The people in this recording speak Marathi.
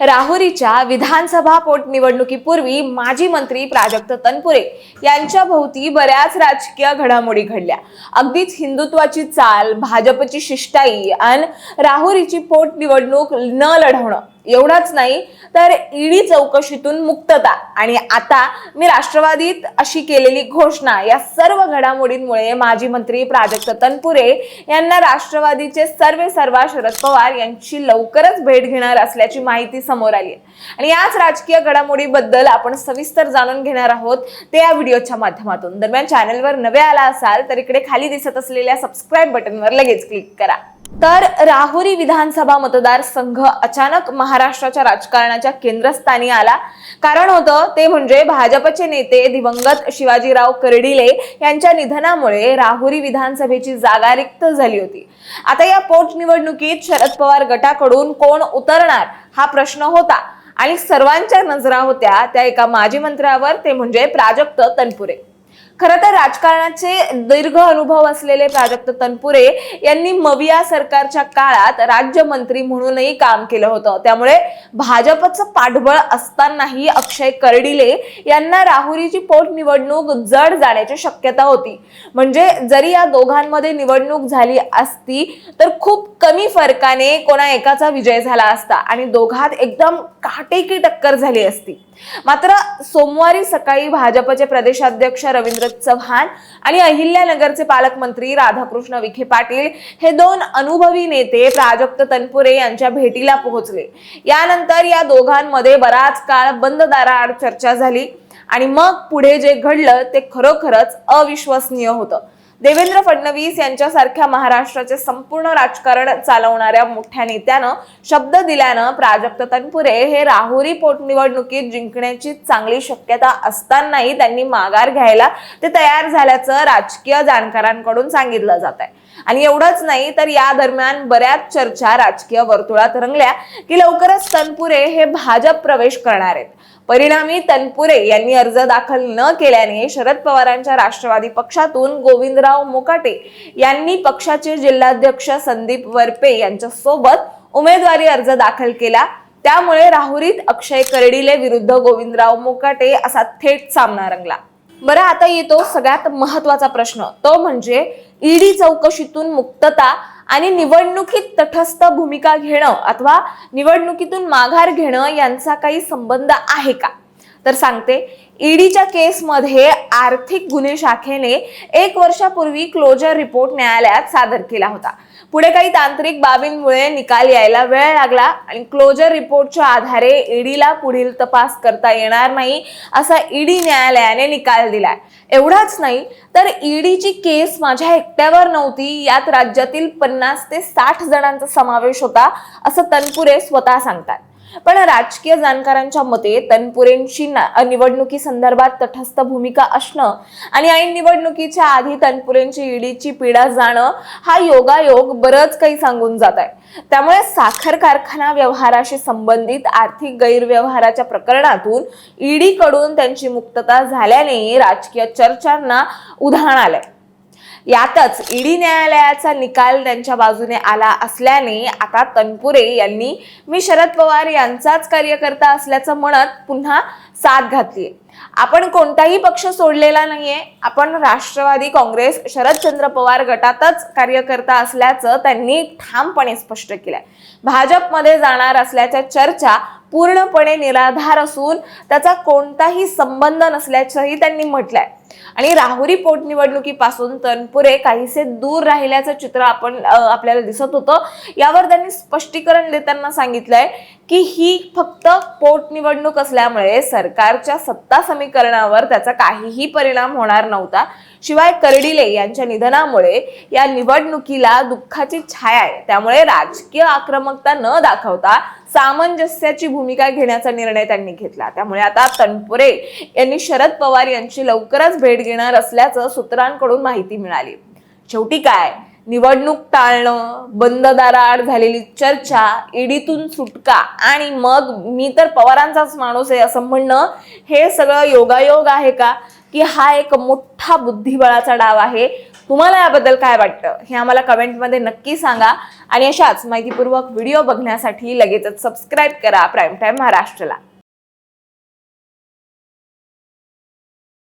राहुरीच्या विधानसभा पोटनिवडणुकीपूर्वी माजी मंत्री प्राजक्त तनपुरे यांच्या भोवती बऱ्याच राजकीय घडामोडी घडल्या। अगदीच हिंदुत्वाची चाल, भाजपची शिष्टाई आणि राहुरीची पोटनिवडणूक न लढवणं एवढंच नाही तर ईडी चौकशीतून मुक्तता आणि आता मी राष्ट्रवादीत अशी केलेली घोषणा या सर्व घडामोडींमुळे माजी मंत्री प्राजक्त तनपुरे यांना राष्ट्रवादीचे सर्वेसर्वा शरद पवार यांची लवकरच भेट घेणार असल्याची माहिती समोर आली आहे। आणि याच राजकीय घडामोडीबद्दल आपण सविस्तर जाणून घेणार आहोत ते या व्हिडिओच्या माध्यमातून। दरम्यान चॅनलवर नवे आला असाल तर इकडे खाली दिसत असलेल्या सबस्क्राइब बटनवर लगेच क्लिक करा। तर राहुरी विधानसभा मतदारसंघ अचानक महाराष्ट्राच्या राजकारणाच्या केंद्रस्थानी आला। कारण होतं ते म्हणजे भाजपचे नेते दिवंगत शिवाजीराव कर्डिले यांच्या निधनामुळे राहुरी विधानसभेची जागा रिक्त झाली होती। आता या पोटनिवडणुकीत शरद पवार गटाकडून कोण उतरणार हा प्रश्न होता आणि सर्वांच्या नजरा होत्या त्या एका माजी मंत्र्यावर, ते म्हणजे प्राजक्त तनपुरे। खरं तर राजकारणाचे दीर्घ अनुभव असलेले प्राजक्त तनपुरे यांनी मविया सरकारच्या काळात राज्यमंत्री म्हणूनही काम केलं होतं। त्यामुळे भाजपचं पाठबळ असतानाही अक्षय कर्डिले यांना राहुरीची पोटनिवडणूक जड जाण्याची शक्यता होती। म्हणजे जरी या दोघांमध्ये निवडणूक झाली असती तर खूप कमी फरकाने कोणा एकाचा विजय झाला असता आणि दोघात एकदम काटेकी टक्कर झाली असती। मात्र सोमवारी सकाळी भाजपचे प्रदेशाध्यक्ष रवींद्र चव्हाण आणि अहिल्यानगरचे पालकमंत्री राधाकृष्ण विखे पाटील हे दोन अनुभवी नेते प्राजक्त तनपुरे यांच्या भेटीला पोहोचले। यानंतर या दोघांमध्ये बराच काळ बंद दाराआड चर्चा झाली आणि मग पुढे जे घडलं ते खरोखरच अविश्वसनीय होतं। देवेंद्र फडणवीस यांच्यासारख्या महाराष्ट्राचे संपूर्ण राजकारण चालवणाऱ्या मोठ्या नेत्यानं शब्द दिल्यानं प्राजक्त तनपुरे हे राहुरी पोटनिवडणुकीत जिंकण्याची चांगली शक्यता असतानाही त्यांनी माघार घ्यायला ते तयार झाल्याचं राजकीय जाणकारांकडून सांगितलं जात आहे। आणि एवढंच नाही तर या दरम्यान बऱ्याच चर्चा राजकीय वर्तुळात रंगल्या की लवकरच तनपुरे हे भाजप प्रवेश करणार आहेत। परिणामी तनपुरे यांनी अर्ज दाखल न केल्याने शरद पवारांच्या राष्ट्रवादी पक्षातून गोविंदराव मोकाटे यांनी पक्षाचे जिल्हाध्यक्ष संदीप वरपे यांच्या सोबत उमेदवारी अर्ज दाखल केला। त्यामुळे राहुरीत अक्षय कर्डिले विरुद्ध गोविंदराव मोकाटे असा थेट सामना रंगला। बरं, आता येतो सगळ्यात महत्त्वाचा प्रश्न, तो म्हणजे ईडी चौकशीतून मुक्तता आणि निवडणुकीत तटस्थ भूमिका घेणं अथवा निवडणुकीतून माघार घेणं यांचा काही संबंध आहे का? तर सांगते, ईडीच्या केसमध्ये आर्थिक गुन्हे शाखेने 1 वर्षापूर्वी क्लोजर रिपोर्ट न्यायालयात सादर केला होता। पुढे काही तांत्रिक बाबींमुळे निकाल यायला वेळ लागला आणि क्लोजर रिपोर्टच्या आधारे ईडीला पुढील तपास करता येणार नाही असा ईडी न्यायालयाने निकाल दिलाय। एवढाच नाही तर ईडीची केस माझ्या एकट्यावर नव्हती, यात राज्यातील 50 ते 60 जणांचा समावेश होता असं तनपुरे स्वतः सांगतात। पण राजकीय जाणकारांच्या मते तनपुरेंची निवडणुकी संदर्भात तटस्थ भूमिका असणं आणि ऐन निवडणुकीच्या आधी तनपुरेंची ईडीची पीडा जाणं हा योगायोग बरंच काही सांगून जात आहे। त्यामुळे साखर कारखाना व्यवहाराशी संबंधित आर्थिक गैरव्यवहाराच्या प्रकरणातून ईडी कडून त्यांची मुक्तता झाल्याने राजकीय चर्चांना उधाण आलंय। यातच ईडी न्यायालयाचा निकाल त्यांच्या बाजूने आला असल्याने आता तनपुरे यांनी मी शरद पवार यांचाच कार्यकर्ता असल्याचं म्हणत पुन्हा साथ घातलीये। आपण कोणताही पक्ष सोडलेला नाहीये, आपण राष्ट्रवादी काँग्रेस शरदचंद्र पवार गटातच कार्यकर्ता असल्याचं त्यांनी ठामपणे स्पष्ट केलंय। भाजपमध्ये जाणार असल्याच्या चर्चा पूर्णपणे निराधार असून त्याचा कोणताही संबंध नसल्याचंही त्यांनी म्हटलंय। आणि राहुरी पोटनिवडणुकीपासून तनपुरे काहीसे दूर राहिल्याचं चित्र आपल्याला दिसत होतं। यावर त्यांनी स्पष्टीकरण देताना सांगितलंय की ही फक्त पोटनिवडणूक असल्यामुळे सरकारच्या सत्ता समीकरणावर त्याचा काहीही परिणाम होणार नव्हता। शिवाय कर्डिले यांच्या निधनामुळे या निवडणुकीला दुःखाची छाया आहे, त्यामुळे राजकीय आक्रमकता न दाखवता सामंजस्याची भूमिका घेण्याचा निर्णय त्यांनी घेतला। त्यामुळे आता तनपुरे यांनी शरद पवार यांची लवकरच भेट घेणार असल्याचं सूत्रांकडून माहिती मिळाली। शेवटी काय, निवडणूक टाळणं, बंद दाराआड झालेली चर्चा, ईडीतून सुटका आणि मग मी तर पवारांचाच माणूस आहे असं म्हणणं, हे सगळं योगायोग आहे का की हा एक मोठा बुद्धिबळाचा डाव आहे? तुम्हाला याबद्दल काय वाटतं हे आम्हाला कमेंटमध्ये नक्की सांगा आणि अशाच माहितीपूर्वक व्हिडिओ बघण्यासाठी लगेचच सबस्क्राईब करा प्राईम टाइम महाराष्ट्रला.